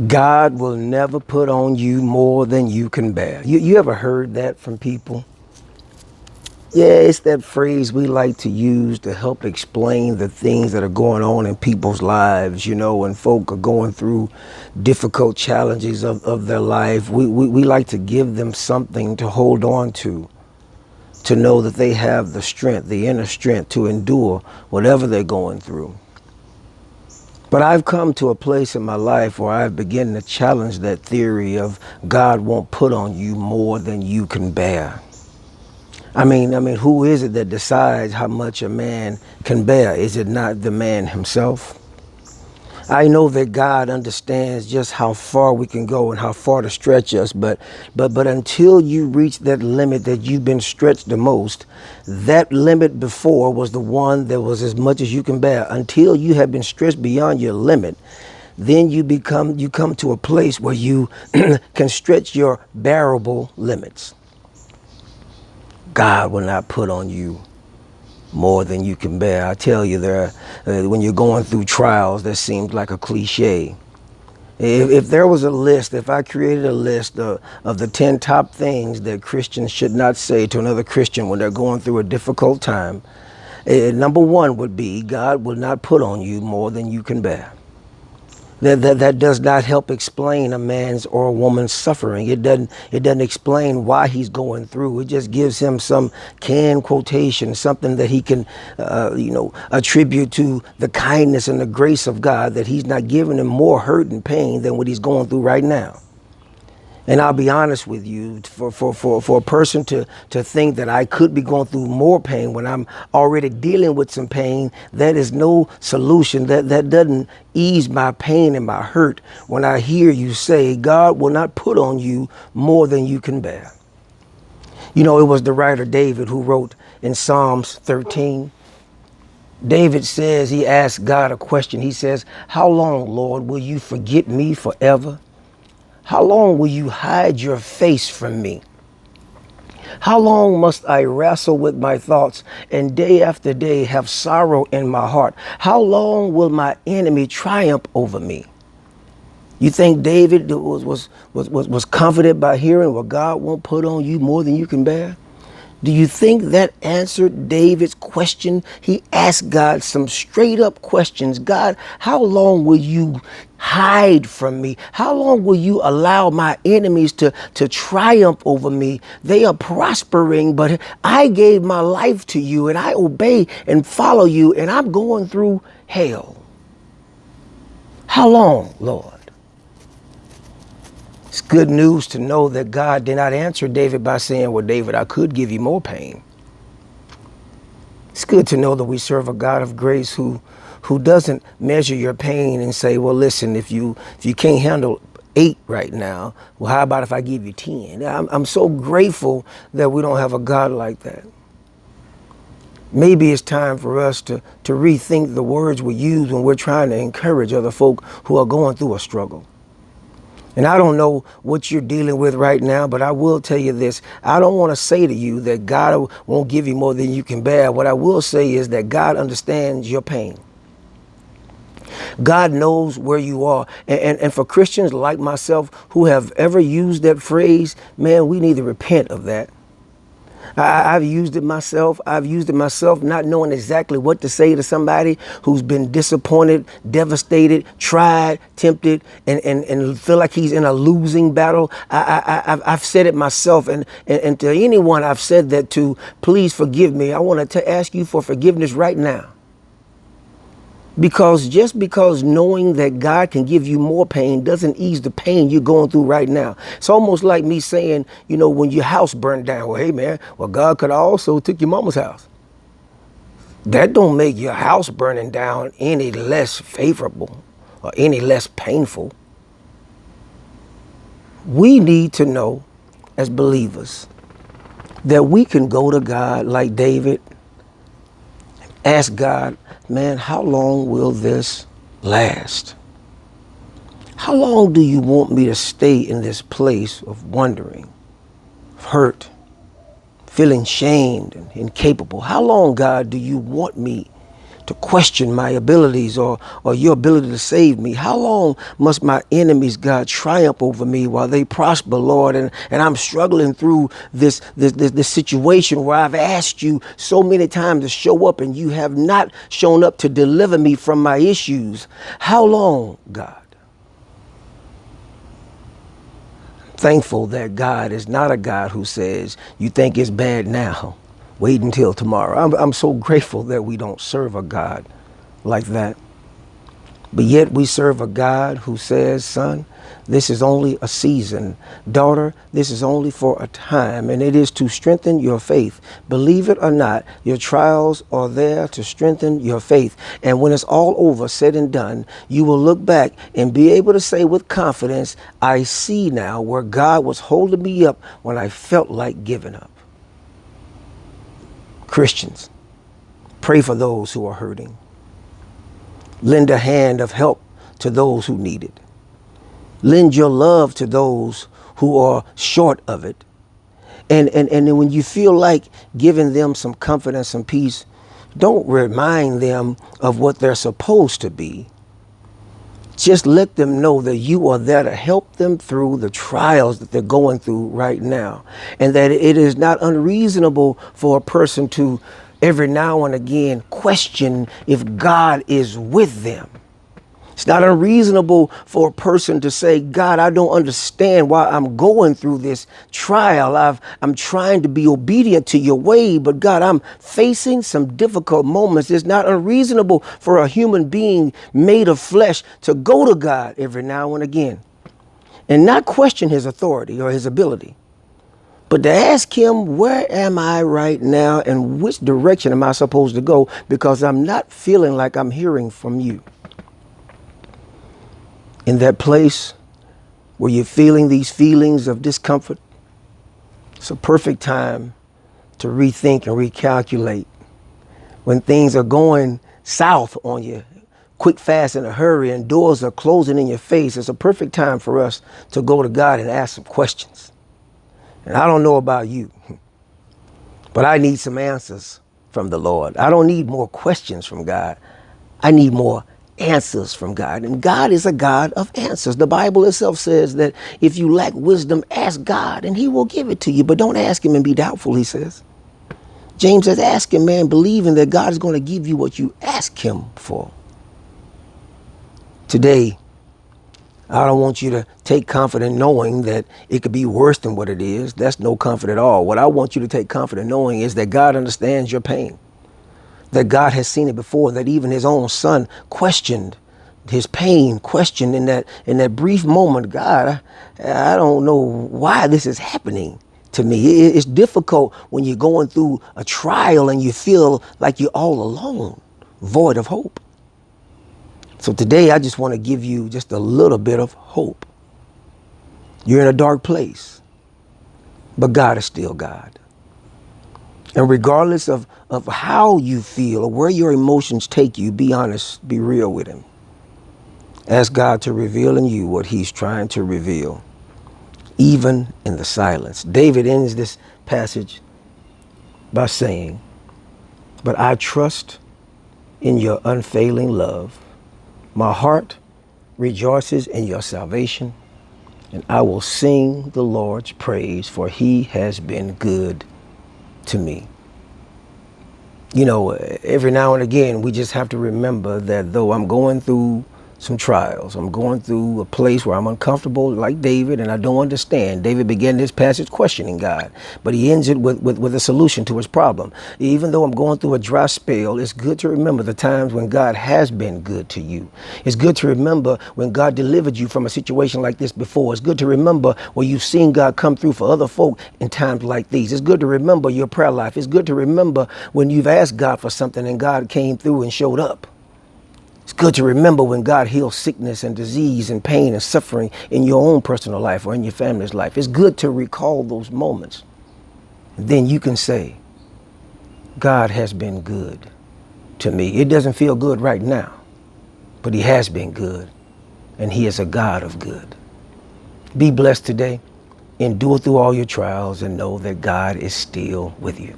God will never put on you more than you can bear. You ever heard that from people? Yeah, it's that phrase we like to use to help explain the things that are going on in people's lives, when folk are going through difficult challenges of their life. We like to give them something to hold on to know that they have the strength, the inner strength to endure whatever they're going through. But I've come to a place in my life where I've begun to challenge that theory of God won't put on you more than you can bear. I mean, who is it that decides how much a man can bear? Is it not the man himself? I know that God understands just how far we can go and how far to stretch us, but until you reach that limit that you've been stretched the most, that limit before was the one that was as much as you can bear. Until you have been stretched beyond your limit, then you come to a place where you can stretch your bearable limits. God will not put on you more than you can bear. I tell you, when you're going through trials, that seems like a cliche. If there was a list, if I created a list of the 10 top things that Christians should not say to another Christian when they're going through a difficult time, number one would be, God will not put on you more than you can bear. That does not help explain a man's or a woman's suffering. It doesn't explain why he's going through. It just gives him some canned quotation, something that he can, attribute to the kindness and the grace of God, that he's not giving him more hurt and pain than what he's going through right now. And I'll be honest with you, for a person to think that I could be going through more pain when I'm already dealing with some pain, that is no solution. That doesn't ease my pain and my hurt when I hear you say, God will not put on you more than you can bear. It was the writer David who wrote in Psalms 13. David says, he asked God a question. He says, how long, Lord, will you forget me forever? How long will you hide your face from me? How long must I wrestle with my thoughts and day after day have sorrow in my heart? How long will my enemy triumph over me? You think David was comforted by hearing, well, God won't put on you more than you can bear? Do you think that answered David's question? He asked God some straight up questions. God, how long will you hide from me? How long will you allow my enemies to triumph over me? They are prospering, but I gave my life to you and I obey and follow you, and I'm going through hell. How long, Lord? It's good news to know that God did not answer David by saying, well, David, I could give you more pain. It's good to know that we serve a God of grace who doesn't measure your pain and say, well, listen, if you can't handle 8 right now, well, how about if I give you 10? I'm so grateful that we don't have a God like that. Maybe it's time for us to rethink the words we use when we're trying to encourage other folk who are going through a struggle. And I don't know what you're dealing with right now, but I will tell you this. I don't want to say to you that God won't give you more than you can bear. What I will say is that God understands your pain. God knows where you are. And for Christians like myself who have ever used that phrase, man, we need to repent of that. I've used it myself. Not knowing exactly what to say to somebody who's been disappointed, devastated, tried, tempted, and feel like he's in a losing battle. I've said it myself, and to anyone I've said that to, please forgive me. I want to ask you for forgiveness right now. Just because knowing that God can give you more pain doesn't ease the pain you're going through right now. It's almost like me saying, when your house burned down, well, hey man, well, God could have also took your mama's house. That don't make your house burning down any less favorable or any less painful. We need to know as believers that we can go to God like David, ask God, man, how long will this last? How long do you want me to stay in this place of wondering, of hurt, feeling shamed and incapable? How long, God, do you want me to question my abilities or your ability to save me? How long must my enemies, God, triumph over me while they prosper, Lord? And I'm struggling through this situation where I've asked you so many times to show up and you have not shown up to deliver me from my issues. How long, God? Thankful that God is not a God who says, you think it's bad now, wait until tomorrow. I'm so grateful that we don't serve a God like that. But yet we serve a God who says, son, this is only a season. Daughter, this is only for a time, and it is to strengthen your faith. Believe it or not, your trials are there to strengthen your faith. And when it's all over, said and done, you will look back and be able to say with confidence, I see now where God was holding me up when I felt like giving up. Christians, pray for those who are hurting. Lend a hand of help to those who need it. Lend your love to those who are short of it. And when you feel like giving them some comfort and some peace, don't remind them of what they're supposed to be. Just let them know that you are there to help them through the trials that they're going through right now. And that it is not unreasonable for a person to every now and again question if God is with them. It's not unreasonable for a person to say, God, I don't understand why I'm going through this trial. I'm trying to be obedient to your way, but God, I'm facing some difficult moments. It's not unreasonable for a human being made of flesh to go to God every now and again and not question his authority or his ability, but to ask him, where am I right now and which direction am I supposed to go? Because I'm not feeling like I'm hearing from you. In that place where you're feeling these feelings of discomfort, it's a perfect time to rethink and recalculate. When things are going south on you, quick, fast, in a hurry, and doors are closing in your face, it's a perfect time for us to go to God and ask some questions. And I don't know about you, but I need some answers from the Lord. I don't need more questions from God. I need more answers from God. And God is a God of answers. The Bible itself says that if you lack wisdom, ask God and he will give it to you. But don't ask him and be doubtful, he says. James says, ask him, man, believing that God is going to give you what you ask him for. Today, I don't want you to take comfort in knowing that it could be worse than what it is. That's no comfort at all. What I want you to take comfort in knowing is that God understands your pain, that God has seen it before, that even his own son questioned his pain, questioned in that brief moment, God, I don't know why this is happening to me. It's difficult when you're going through a trial and you feel like you're all alone, void of hope. So today I just want to give you just a little bit of hope. You're in a dark place, but God is still God. And regardless of how you feel or where your emotions take you, be honest, be real with him. Ask God to reveal in you what he's trying to reveal, even in the silence. David ends this passage by saying, but I trust in your unfailing love. My heart rejoices in your salvation, and I will sing the Lord's praise, for he has been good to me. You know, every now and again, we just have to remember that though I'm going through some trials, I'm going through a place where I'm uncomfortable like David and I don't understand. David began this passage questioning God, but he ends it with a solution to his problem. Even though I'm going through a dry spell, it's good to remember the times when God has been good to you. It's good to remember when God delivered you from a situation like this before. It's good to remember where you've seen God come through for other folk in times like these. It's good to remember your prayer life. It's good to remember when you've asked God for something and God came through and showed up. It's good to remember when God heals sickness and disease and pain and suffering in your own personal life or in your family's life. It's good to recall those moments. And then you can say, God has been good to me. It doesn't feel good right now, but he has been good, and he is a God of good. Be blessed today. Endure through all your trials and know that God is still with you.